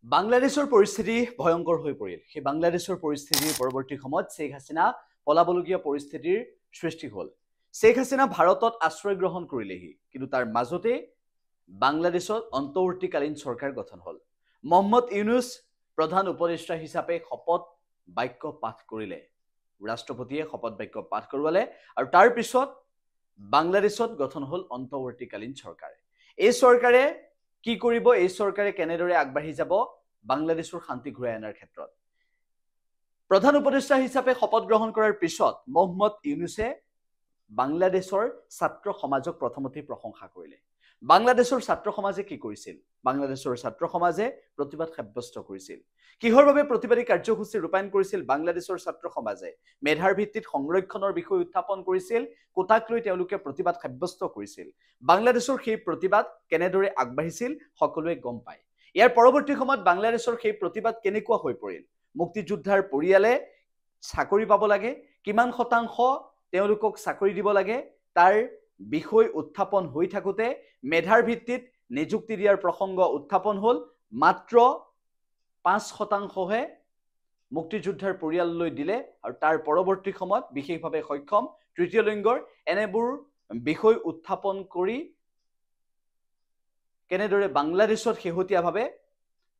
বাংলাদেশৰ পৰিস্থিতি ভয়ংকৰ হৈ পৰিল। সেই বাংলাদেশৰ পৰিস্থিতিৰ পৰৱৰ্তী সময়ত শেখ হাছিনা পলাবলগীয়া পৰিস্থিতিৰ সৃষ্টি হ'ল। শেখ হাছিনা ভাৰতত আশ্ৰয় গ্ৰহণ কৰিলেহি, কিন্তু তাৰ মাজতে বাংলাদেশত অন্তৱৰ্তীকালীন চৰকাৰ গঠন হ'ল। মহম্মদ ইউনুছ প্ৰধান উপদেষ্টা হিচাপে শপত বাক্য পাঠ কৰিলে। ৰাষ্ট্ৰপতিয়ে শপত বাক্য পাঠ কৰোৱালে আৰু তাৰ পিছত বাংলাদেশত গঠন হ'ল অন্তৱৰ্তীকালীন চৰকাৰ। এই চৰকাৰে কি কৰিব, এই চৰকাৰে কেনেদৰে আগবাঢ়ি যাব বাংলাদেশৰ শান্তি ঘূৰাই অনাৰ ক্ষেত্ৰত। প্ৰধান উপদেষ্টা হিচাপে শপত গ্ৰহণ কৰাৰ পিছত মহম্মদ ইউনুছে বাংলাদেশৰ ছাত্ৰ সমাজক প্ৰথমতে প্ৰশংসা কৰিলে। বাংলাদেশৰ ছাত্ৰ সমাজে কি কৰিছিল? বাংলাদেশৰ ছাত্ৰ সমাজে প্ৰতিবাদ সাব্যস্ত কৰিছিল। কিহৰ বাবে প্ৰতিবাদী কাৰ্যসূচী ৰূপায়ণ কৰিছিল বাংলাদেশৰ ছাত্ৰ সমাজে? মেধাৰ ভিত্তিত সংৰক্ষণৰ বিষয় উত্থাপন কৰিছিল, কোটাক লৈ তেওঁলোকে প্ৰতিবাদ সাব্যস্ত কৰিছিল। বাংলাদেশৰ সেই প্ৰতিবাদ কেনেদৰে আগবাঢ়িছিল সকলোৱে গম পায়। ইয়াৰ পৰৱৰ্তী সময়ত বাংলাদেশৰ সেই প্ৰতিবাদ কেনেকুৱা হৈ পৰিল? মুক্তিযোদ্ধাৰ পৰিয়ালে চাকৰি পাব লাগে, কিমান শতাংশ তেওঁলোকক চাকৰি দিব লাগে, তাৰ বিষয় উত্থাপন হৈ থাকোঁতে মেধাৰ ভিত্তিত নিযুক্তি দিয়াৰ প্ৰসংগ উত্থাপন হ'ল। মাত্ৰ 5% মুক্তিযোদ্ধাৰ পৰিয়াললৈ দিলে আৰু তাৰ পৰৱৰ্তী সময়ত বিশেষভাৱে সক্ষম তৃতীয় লিংগৰ এনেবোৰ বিষয় উত্থাপন কৰি কেনেদৰে বাংলাদেশত শেহতীয়াভাৱে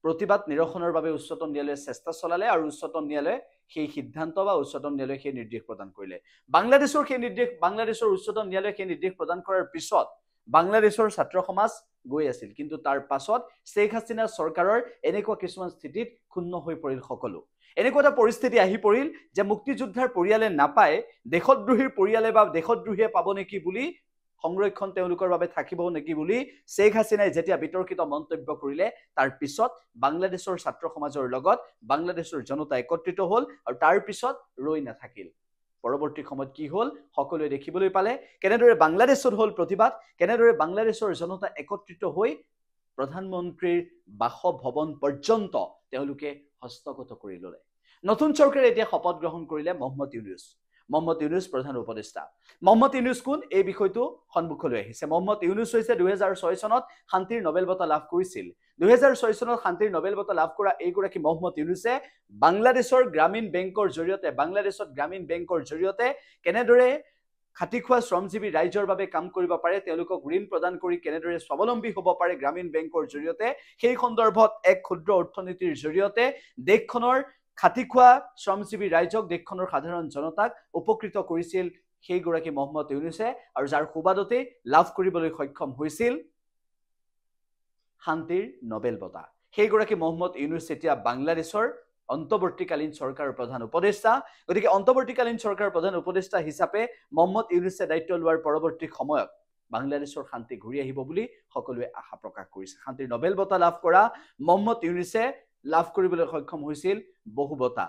প্ৰতিবাদ নিৰসনৰ বাবে উচ্চতম ন্যায়ালয়ে চেষ্টা চলালে আৰু উচ্চতম ন্যায়ালয়ে সেই সিদ্ধান্ত বা উচ্চতম ন্যায়ালয়ে সেই নিৰ্দেশ প্ৰদান কৰিলে। বাংলাদেশৰ উচ্চতম ন্যায়ালয়ে সেই নিৰ্দেশ প্ৰদান কৰাৰ পিছত বাংলাদেশৰ ছাত্ৰ সমাজ গৈ আছিল, কিন্তু তাৰ পাছত শেখ হাছিনা চৰকাৰৰ এনেকুৱা কিছুমান স্থিতিত ক্ষুণ্ণ হৈ পৰিল সকলো। এনেকুৱা এটা পৰিস্থিতি আহি পৰিল যে মুক্তিযোদ্ধাৰ পৰিয়ালে নাপায়, দেশদ্ৰোহীৰ পৰিয়ালে বা দেশদ্ৰোহীয়ে পাব নেকি বুলি, সংৰক্ষণ তেওঁলোকৰ বাবে থাকিব নেকি বুলি শেখ হাছিনাই যেতিয়া বিতৰ্কিত মন্তব্য কৰিলে, তাৰ পিছত বাংলাদেশৰ ছাত্ৰ সমাজৰ লগত বাংলাদেশৰ জনতা একত্ৰিত হ'ল আৰু তাৰ পিছত ৰৈ নাথাকিল। পৰৱৰ্তী সময়ত কি হ'ল সকলোৱে দেখিবলৈ পালে, কেনেদৰে বাংলাদেশত হ'ল প্ৰতিবাদ, কেনেদৰে বাংলাদেশৰ জনতা একত্ৰিত হৈ প্ৰধানমন্ত্ৰীৰ বাসভৱন পৰ্যন্ত তেওঁলোকে হস্তগত কৰি ল'লে। নতুন চৰকাৰে এতিয়া শপত গ্ৰহণ কৰিলে মহম্মদ ইউনুছ প্ৰধান উপদেষ্টা। মহম্মদ ইউনুছ কোন, এই বিষয়টো সন্মুখলৈ আহিছে। মহম্মদ ইউনুছ হৈছে 2006 চনত শান্তিৰ নোবেল বঁটা লাভ কৰিছিল। 2006 চনত শান্তিৰ নোবেল বঁটা লাভ কৰা এইগৰাকী মহম্মদ ইউনুছে বাংলাদেশত গ্ৰামীণ বেংকৰ জৰিয়তে কেনেদৰে খাটি খোৱা শ্ৰমজীৱী ৰাইজৰ বাবে কাম কৰিব পাৰে, তেওঁলোকক ঋণ প্ৰদান কৰি কেনেদৰে স্বাৱলম্বী হ'ব পাৰে গ্ৰামীণ বেংকৰ জৰিয়তে, সেই সন্দৰ্ভত এক ক্ষুদ্ৰ অৰ্থনীতিৰ জৰিয়তে দেশখনৰ খাটি খোৱা শ্ৰমজীৱী ৰাইজক, দেশখনৰ সাধাৰণ জনতাক উপকৃত কৰিছিল সেইগৰাকী মহম্মদ ইউনুছে, আৰু যাৰ সুবাদতে লাভ কৰিবলৈ সক্ষম হৈছিল শান্তিৰ নোবেল বঁটা। সেইগৰাকী মহম্মদ ইউনুছ এতিয়া বাংলাদেশৰ অন্তৱৰ্তীকালীন চৰকাৰৰ প্ৰধান উপদেষ্টা। গতিকে অন্তৱৰ্তীকালীন চৰকাৰৰ প্ৰধান উপদেষ্টা হিচাপে মহম্মদ ইউনুছে দায়িত্ব লোৱাৰ পৰৱৰ্তী সময়ত বাংলাদেশৰ শান্তি ঘূৰি আহিব বুলি সকলোৱে আশা প্ৰকাশ কৰিছে। শান্তিৰ নোবেল বঁটা লাভ কৰা মহম্মদ ইউনুছে লাভ কৰিবলৈ সক্ষম হৈছিল বহু বঁটা।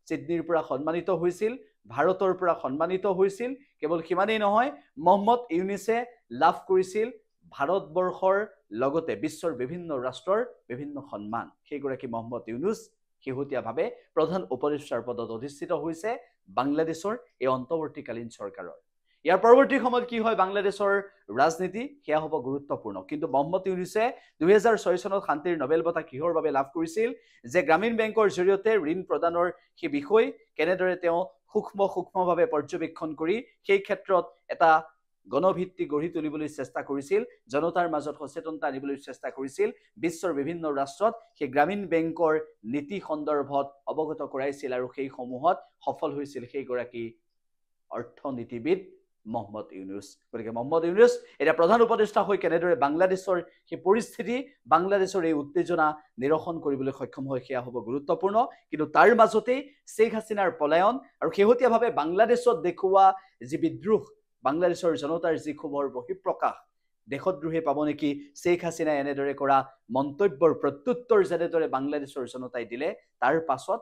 ছিডনীৰ পৰা সন্মানিত হৈছিল, ভাৰতৰ পৰা সন্মানিত হৈছিল। কেৱল সিমানেই নহয়, মহম্মদ ইউনুছে লাভ কৰিছিল ভাৰতবৰ্ষৰ লগতে বিশ্বৰ বিভিন্ন ৰাষ্ট্ৰৰ বিভিন্ন সন্মান। সেইগৰাকী মহম্মদ ইউনুছ শেহতীয়াভাৱে প্ৰধান উপদেষ্টাৰ পদত অধিষ্ঠিত হৈছে বাংলাদেশৰ এই অন্তৱৰ্তীকালীন চৰকাৰৰ। ইয়াৰ পৰৱৰ্তী সময়ত কি হয় বাংলাদেশৰ ৰাজনীতি, সেয়া হ'ব গুৰুত্বপূৰ্ণ। কিন্তু মহম্মদ ইউনুছে 2006 চনত শান্তিৰ নোবেল বঁটা কিহৰ বাবে লাভ কৰিছিল? যে গ্ৰামীণ বেংকৰ জৰিয়তে ঋণ প্ৰদানৰ সেই বিষয় কেনেদৰে তেওঁ সূক্ষ্মভাৱে পৰ্যবেক্ষণ কৰি সেই ক্ষেত্ৰত এটা গণভিত্তি গঢ়ি তুলিবলৈ চেষ্টা কৰিছিল, জনতাৰ মাজত সচেতনতা আনিবলৈ চেষ্টা কৰিছিল, বিশ্বৰ বিভিন্ন ৰাষ্ট্ৰত সেই গ্ৰামীণ বেংকৰ নীতি সন্দৰ্ভত অৱগত কৰাইছিল আৰু সেইসমূহত সফল হৈছিল সেইগৰাকী অৰ্থনীতিবিদ মহম্মদ ইউনুছ। গতিকে মহম্মদ ইউনুছ এতিয়া প্ৰধান উপদেষ্টা হৈ কেনেদৰে বাংলাদেশৰ সেই পৰিস্থিতি, বাংলাদেশৰ এই উত্তেজনা নিৰসন কৰিবলৈ সক্ষম হয় সেয়া হ'ব গুৰুত্বপূৰ্ণ। কিন্তু তাৰ মাজতেই শেখ হাছিনাৰ পলায়ন আৰু শেহতীয়াভাৱে বাংলাদেশত দেখুওৱা যি বিদ্ৰোহ, বাংলাদেশৰ জনতাৰ যি ক্ষোভৰ বহিঃপ্ৰকাশ, দেশদ্ৰোহে পাব নেকি, শেখ হাছিনাই এনেদৰে কৰা মন্তব্যৰ প্ৰত্যুত্তৰ যেনেদৰে বাংলাদেশৰ জনতাই দিলে, তাৰ পাছত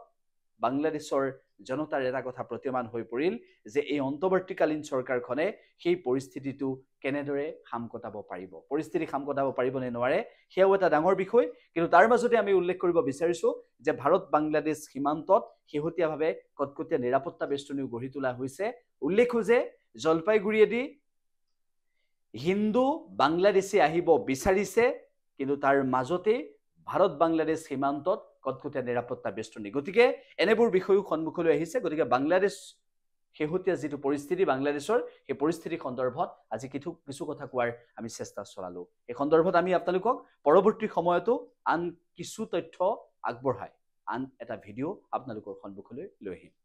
বাংলাদেশৰ জনতাৰ এটা কথা প্ৰতীয়মান হৈ পৰিল যে এই অন্তৱৰ্তীকালীন চৰকাৰখনে সেই পৰিস্থিতিটো কেনেদৰে খাম কটাব পাৰিব, পৰিস্থিতি খাম কটাব পাৰিব নে নোৱাৰে সেয়াও এটা ডাঙৰ বিষয়। কিন্তু তাৰ মাজতে আমি উল্লেখ কৰিব বিচাৰিছোঁ যে ভাৰত বাংলাদেশ সীমান্তত শেহতীয়াভাৱে কটকটীয়া নিৰাপত্তা বেষ্টনীও গঢ়ি তোলা হৈছে। উল্লেখো যে জলপাইগুৰিয়েদি হিন্দু বাংলাদেশী আহিব বিচাৰিছে, কিন্তু তাৰ মাজতে ভাৰত বাংলাদেশ সীমান্তত কটকটীয়া নিৰাপত্তা বেষ্টনী গতিকে এনেবোৰ বিষয়ও সন্মুখলৈ আহিছে গতিকে বাংলাদেশ শেহতীয়া যিটো পৰিস্থিতি বাংলাদেশৰ সেই পৰিস্থিতি সন্দৰ্ভত আজি কিছু কথা কোৱাৰ আমি চেষ্টা চলালো এই সন্দৰ্ভত আমি আপোনালোকক পৰৱৰ্তী সময়তো আন কিছু তথ্য আগবঢ়াই আন এটা ভিডিঅ' আপোনালোকৰ সন্মুখলৈ লৈ আহিম